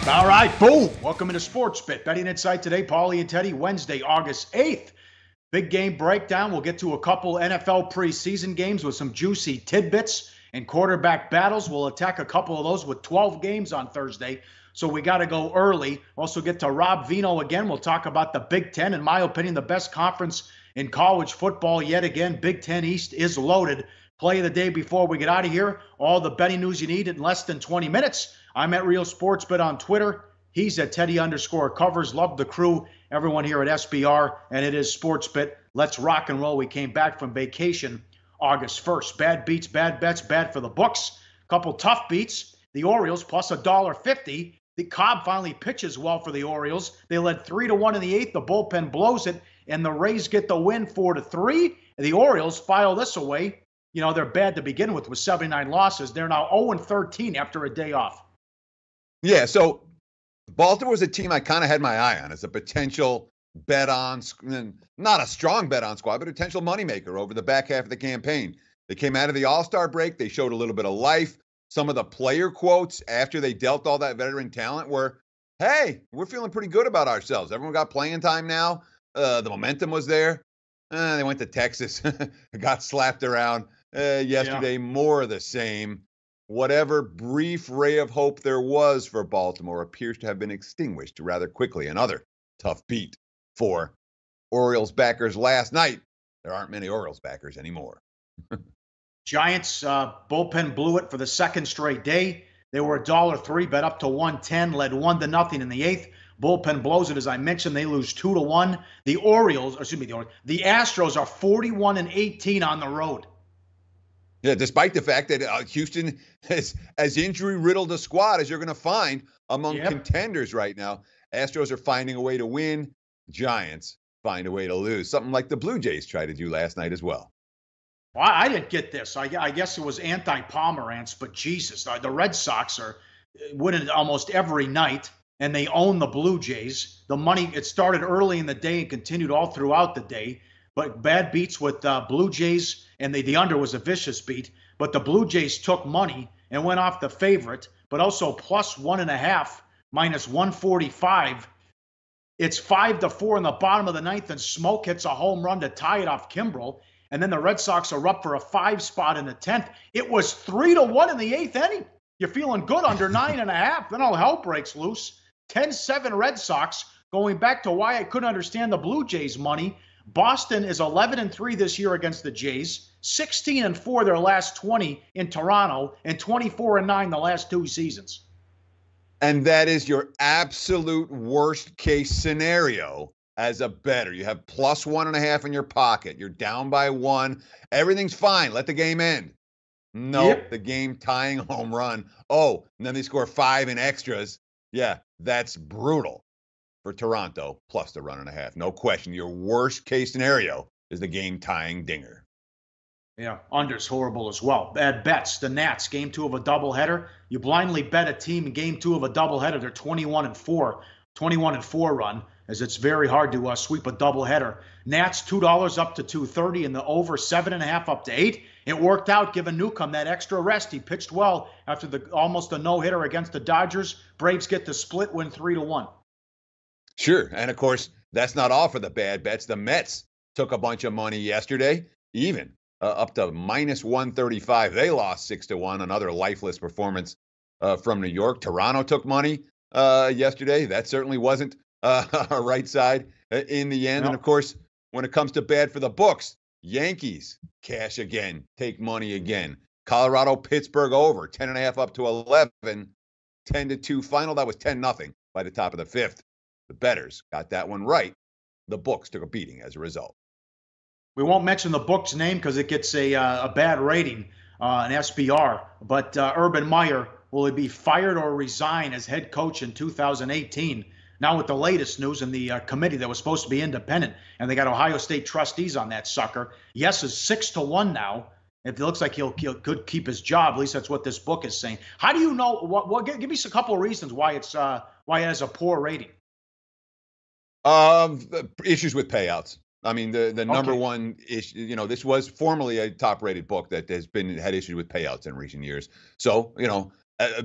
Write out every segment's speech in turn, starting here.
All right, boom. Welcome into Sportsbook. Betting Insight today, Pauly and Teddy, Wednesday, August 8th. Big game breakdown. We'll get to a couple NFL preseason games with some juicy tidbits and quarterback battles. We'll attack a couple of those with 12 games on Thursday, so we got to go early. Also get to Rob Vino again. We'll talk about the Big Ten. In my opinion, the best conference in college football yet again. Big Ten East is loaded. Play of the day before we get out of here. All the betting news you need in less than 20 minutes. I'm at Real Sportsbet on Twitter. He's at Teddy_Covers. Love the crew, everyone here at SBR, and it is Sportsbet. Let's rock and roll. We came back from vacation August 1st. Bad beats, bad bets, bad for the books. Couple tough beats. The Orioles plus $1.50. The Cobb finally pitches well for the Orioles. They led 3-1 in the 8th. The bullpen blows it, and the Rays get the win 4-3. The Orioles file this away. You know, they're bad to begin with 79 losses. They're now 0-13 after a day off. Yeah, so Baltimore was a team I kind of had my eye on as a potential bet on, not a strong bet on squad, but a potential moneymaker over the back half of the campaign. They came out of the All-Star break. They showed a little bit of life. Some of the player quotes after they dealt all that veteran talent were, hey, we're feeling pretty good about ourselves. Everyone got playing time now. The momentum was there. They went to Texas, got slapped around yesterday. Yeah. More of the same. Whatever brief ray of hope there was for Baltimore appears to have been extinguished rather quickly. Another tough beat for Orioles backers last night. There aren't many Orioles backers anymore. Giants bullpen blew it for the second straight day. They were $1.03, bet up to 110, led 1-0 in the 8th. Bullpen blows it, as I mentioned. They lose 2-1. The Astros are 41-18 on the road. Yeah, despite the fact that Houston is as injury-riddled a squad as you're going to find among contenders right now. Astros are finding a way to win. Giants find a way to lose. Something like the Blue Jays tried to do last night as well. Well, I didn't get this. I guess it was anti-Pomerantz, but Jesus, the Red Sox are winning almost every night, and they own the Blue Jays. The money, it started early in the day and continued all throughout the day. But bad beats with Blue Jays, and the under was a vicious beat. But the Blue Jays took money and went off the favorite, but also plus 1.5, minus 145. It's 5-4 in the bottom of the 9th, and Smoke hits a home run to tie it off Kimbrel. And then the Red Sox are up for a 5 spot in the 10th. It was 3-1 in the 8th inning. You're feeling good under 9.5. Then all hell breaks loose. 10-7 Red Sox, going back to why I couldn't understand the Blue Jays money. Boston is 11-3 this year against the Jays, 16-4 their last 20 in Toronto, and 24-9 the last 2 seasons. And that is your absolute worst case scenario as a bettor. You have plus 1.5 in your pocket. You're down by 1. Everything's fine. Let the game end. Nope, the game tying home run. Oh, and then they score 5 in extras. Yeah, that's brutal. For Toronto, plus the 1.5. No question. Your worst case scenario is the game tying dinger. Yeah, under's horrible as well. Bad bets. The Nats, game 2 of a doubleheader. You blindly bet a team in game 2 of a doubleheader. They're 21-4 run, as it's very hard to sweep a doubleheader. Nats $2 up to 230, and the over 7.5 up to 8. It worked out, giving Newcomb that extra rest. He pitched well after almost a no-hitter against the Dodgers. Braves get the split win 3-1. Sure. And, of course, that's not all for the bad bets. The Mets took a bunch of money yesterday, even up to minus 135. They lost 6-1, another lifeless performance from New York. Toronto took money yesterday. That certainly wasn't a right side in the end. And, of course, when it comes to bad for the books, Yankees cash again, take money again. Colorado, Pittsburgh over, 10.5 up to 11, 10-2 final. That was 10-0 by the top of the 5th. The bettors got that one right. The books took a beating as a result. We won't mention the book's name because it gets a bad rating, an SBR. But Urban Meyer, will he be fired or resign as head coach in 2018? Now with the latest news in the committee that was supposed to be independent, and they got Ohio State trustees on that sucker. Yes is 6-1 now. It looks like he could keep his job. At least that's what this book is saying. How do you know? Give me a couple of reasons why it has a poor rating. Issues with payouts. I mean, the number one issue, this was formerly a top-rated book that had issues with payouts in recent years. So,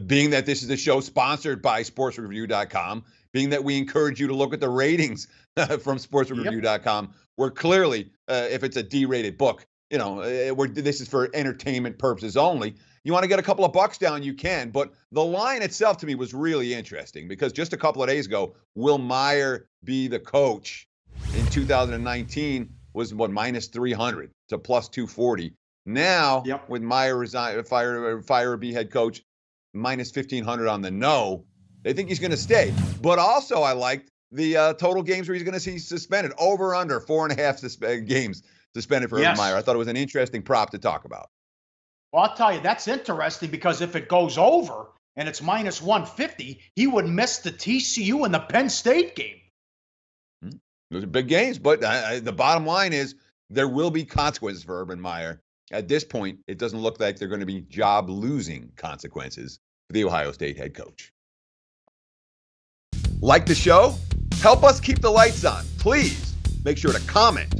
being that this is a show sponsored by sportsreview.com, being that we encourage you to look at the ratings from sportsreview.com, where clearly, if it's a D-rated book, this is for entertainment purposes only. You want to get a couple of bucks down, you can. But the line itself to me was really interesting because just a couple of days ago, will Meyer be the coach in 2019 was minus 300 to plus 240. Now, with Meyer fire be head coach, minus 1,500 on the no. They think he's going to stay. But also, I liked the total games where he's going to see suspended. Over under 4.5 games suspended for Urban Meyer. I thought it was an interesting prop to talk about. Well, I'll tell you, that's interesting because if it goes over and it's minus 150, he would miss the TCU and the Penn State game. Those are big games, but the bottom line is there will be consequences for Urban Meyer. At this point, it doesn't look like they're going to be job-losing consequences for the Ohio State head coach. Like the show? Help us keep the lights on. Please make sure to comment,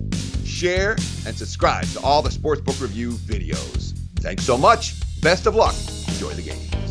share, and subscribe to all the Sportsbook Review videos. Thanks so much. Best of luck. Enjoy the game.